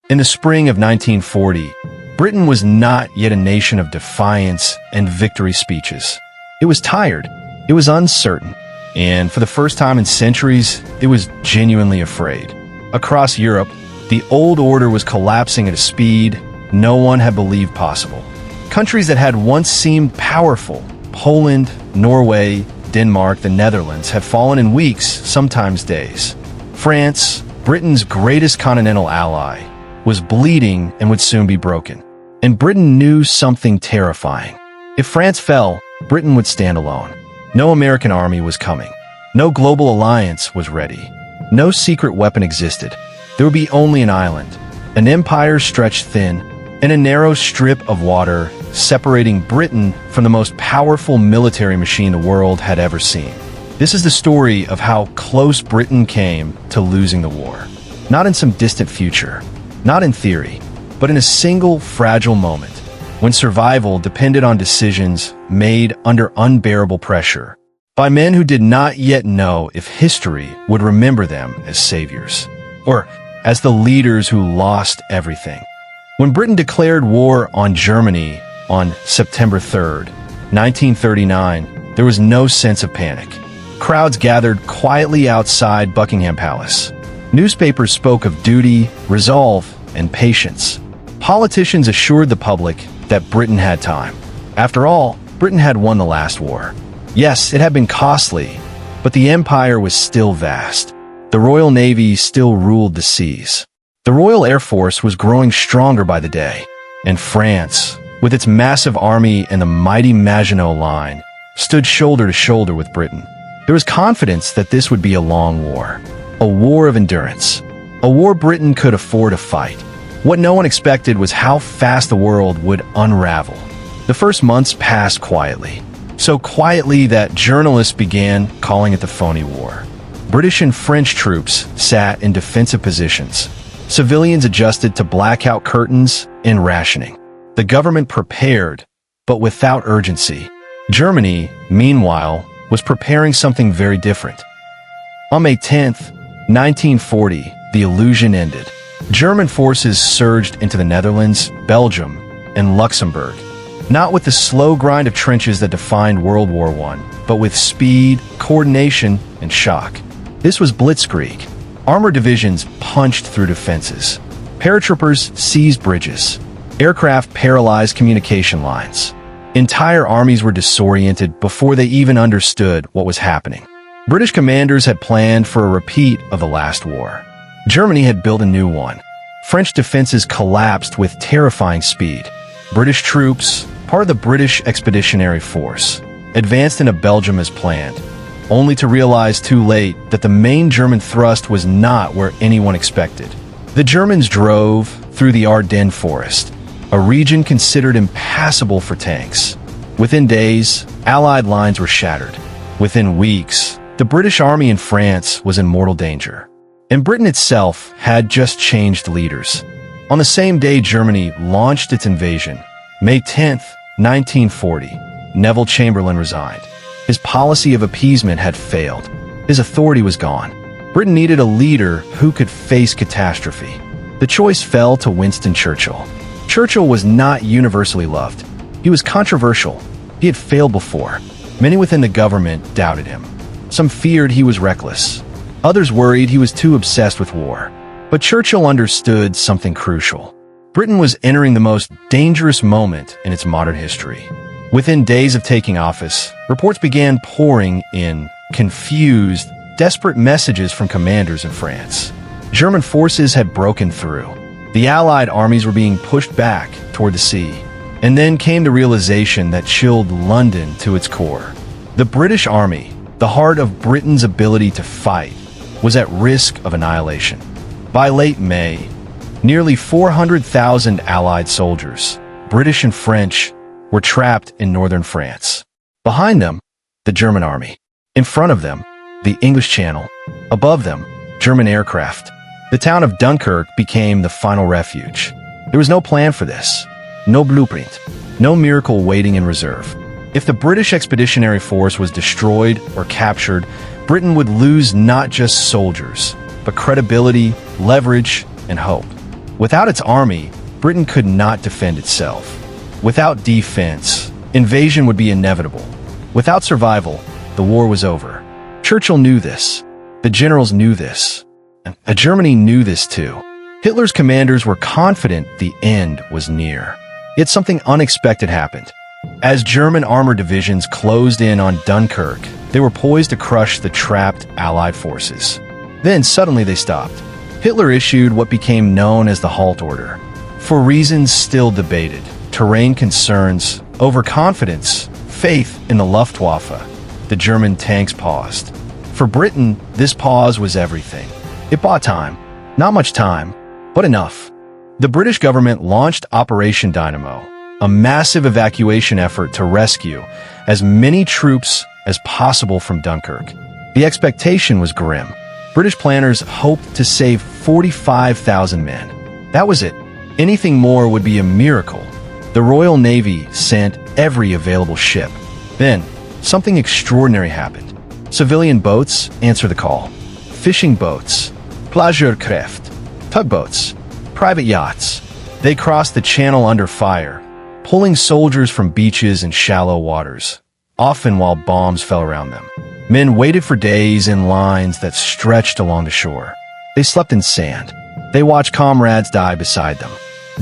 In the spring of 1940, Britain was not yet a nation of defiance and victory speeches. It was tired, it was uncertain, and for the first time in centuries, it was genuinely afraid. Across Europe, the old order was collapsing at a speed no one had believed possible. Countries that had once seemed powerful, Poland, Norway, Denmark, the Netherlands, had fallen in weeks, sometimes days. France, Britain's greatest continental ally, was bleeding and would soon be broken. And Britain knew something terrifying. If France fell, Britain would stand alone. No American army was coming. No global alliance was ready. No secret weapon existed. There would be only an island, an empire stretched thin, and a narrow strip of water separating Britain from the most powerful military machine the world had ever seen. This is the story of how close Britain came to losing the war. Not in some distant future, not in theory, but in a single fragile moment, when survival depended on decisions made under unbearable pressure, by men who did not yet know if history would remember them as saviors, or as the leaders who lost everything. When Britain declared war on Germany on September 3rd, 1939, there was no sense of panic. Crowds gathered quietly outside Buckingham Palace. Newspapers spoke of duty, resolve, and patience. Politicians assured the public that Britain had time. After all, Britain had won the last war. Yes, it had been costly, but the empire was still vast. The Royal Navy still ruled the seas. The Royal Air Force was growing stronger by the day. And France, with its massive army and the mighty Maginot Line, stood shoulder to shoulder with Britain. There was confidence that this would be a long war. A war of endurance. A war Britain could afford to fight. What no one expected was how fast the world would unravel. The first months passed quietly. So quietly that journalists began calling it the phony war. British and French troops sat in defensive positions. Civilians adjusted to blackout curtains and rationing. The government prepared, but without urgency. Germany, meanwhile, was preparing something very different. On May 10th, 1940, the illusion ended. German forces surged into the Netherlands, Belgium, and Luxembourg. Not with the slow grind of trenches that defined World War I, but with speed, coordination, and shock. This was blitzkrieg. Armored divisions punched through defenses. Paratroopers seized bridges. Aircraft paralyzed communication lines. Entire armies were disoriented before they even understood what was happening. British commanders had planned for a repeat of the last war. Germany had built a new one. French defenses collapsed with terrifying speed. British troops, part of the British Expeditionary Force, advanced into Belgium as planned, only to realize too late that the main German thrust was not where anyone expected. The Germans drove through the Ardennes forest, a region considered impassable for tanks. Within days, Allied lines were shattered. Within weeks, the British army in France was in mortal danger. And Britain itself had just changed leaders. On the same day Germany launched its invasion, May 10th, 1940, Neville Chamberlain resigned. His policy of appeasement had failed. His authority was gone. Britain needed a leader who could face catastrophe. The choice fell to Winston Churchill. Churchill was not universally loved. He was controversial. He had failed before. Many within the government doubted him. Some feared he was reckless. Others worried he was too obsessed with war. But Churchill understood something crucial. Britain was entering the most dangerous moment in its modern history. Within days of taking office, reports began pouring in, confused, desperate messages from commanders in France. German forces had broken through. The Allied armies were being pushed back toward the sea. And then came the realization that chilled London to its core. The British Army, the heart of Britain's ability to fight, was at risk of annihilation. By late May, nearly 400,000 Allied soldiers, British and French, were trapped in northern France. Behind them, the German army. In front of them, the English Channel. Above them, German aircraft. The town of Dunkirk became the final refuge. There was no plan for this. No blueprint. No miracle waiting in reserve. If the British Expeditionary Force was destroyed or captured, Britain would lose not just soldiers, but credibility, leverage, and hope. Without its army, Britain could not defend itself. Without defense, invasion would be inevitable. Without survival, the war was over. Churchill knew this. The generals knew this. And Germany knew this too. Hitler's commanders were confident the end was near. Yet something unexpected happened. As German armored divisions closed in on Dunkirk, they were poised to crush the trapped Allied forces. Then suddenly they stopped. Hitler issued what became known as the Halt Order. For reasons still debated, terrain concerns, overconfidence, faith in the Luftwaffe, the German tanks paused. For Britain, this pause was everything. It bought time. Not much time, but enough. The British government launched Operation Dynamo, a massive evacuation effort to rescue as many troops as possible from Dunkirk. The expectation was grim. British planners hoped to save 45,000 men. That was it. Anything more would be a miracle. The Royal Navy sent every available ship. Then, something extraordinary happened. Civilian boats answered the call. Fishing boats, Plagerkraft, tugboats, private yachts. They crossed the channel under fire, pulling soldiers from beaches and shallow waters, often while bombs fell around them. Men waited for days in lines that stretched along the shore. They slept in sand. They watched comrades die beside them.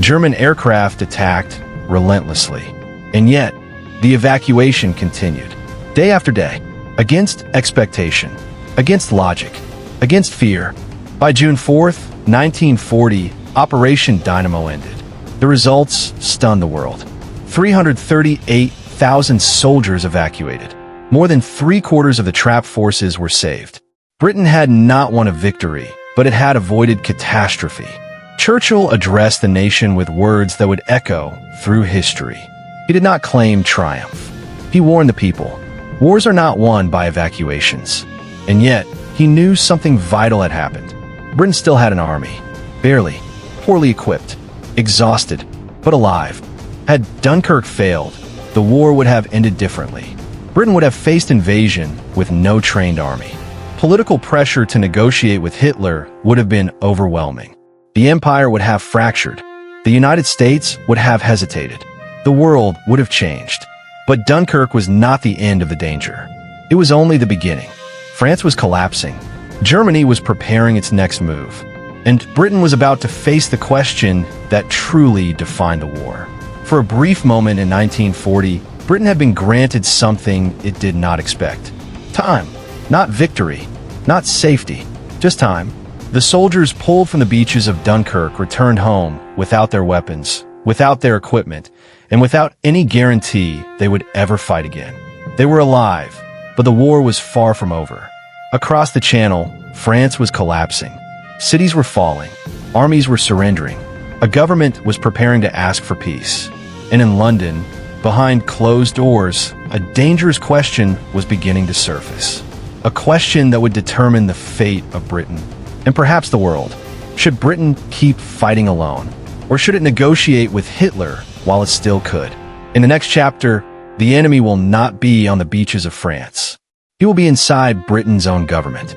German aircraft attacked relentlessly. And yet, the evacuation continued. Day after day, against expectation, against logic, against fear. By June 4th, 1940, Operation Dynamo ended. The results stunned the world. 338,000 soldiers evacuated. More than 3/4 of the trapped forces were saved. Britain had not won a victory, but it had avoided catastrophe. Churchill addressed the nation with words that would echo through history. He did not claim triumph. He warned the people, wars are not won by evacuations. And yet, he knew something vital had happened. Britain still had an army. Barely, poorly equipped, exhausted, but alive. Had Dunkirk failed, the war would have ended differently. Britain would have faced invasion with no trained army. Political pressure to negotiate with Hitler would have been overwhelming. The empire would have fractured. The United States would have hesitated. The world would have changed. But Dunkirk was not the end of the danger. It was only the beginning. France was collapsing. Germany was preparing its next move. And Britain was about to face the question that truly defined the war. For a brief moment in 1940, Britain had been granted something it did not expect. Time. Not victory. Not safety. Just time. The soldiers pulled from the beaches of Dunkirk returned home without their weapons, without their equipment, and without any guarantee they would ever fight again. They were alive, but the war was far from over. Across the Channel, France was collapsing. Cities were falling. Armies were surrendering. A government was preparing to ask for peace. And in London, behind closed doors, a dangerous question was beginning to surface. A question that would determine the fate of Britain, and perhaps the world. Should Britain keep fighting alone? Or should it negotiate with Hitler while it still could? In the next chapter, the enemy will not be on the beaches of France. He will be inside Britain's own government.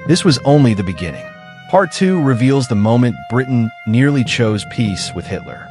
This was only the beginning. Part 2 reveals the moment Britain nearly chose peace with Hitler.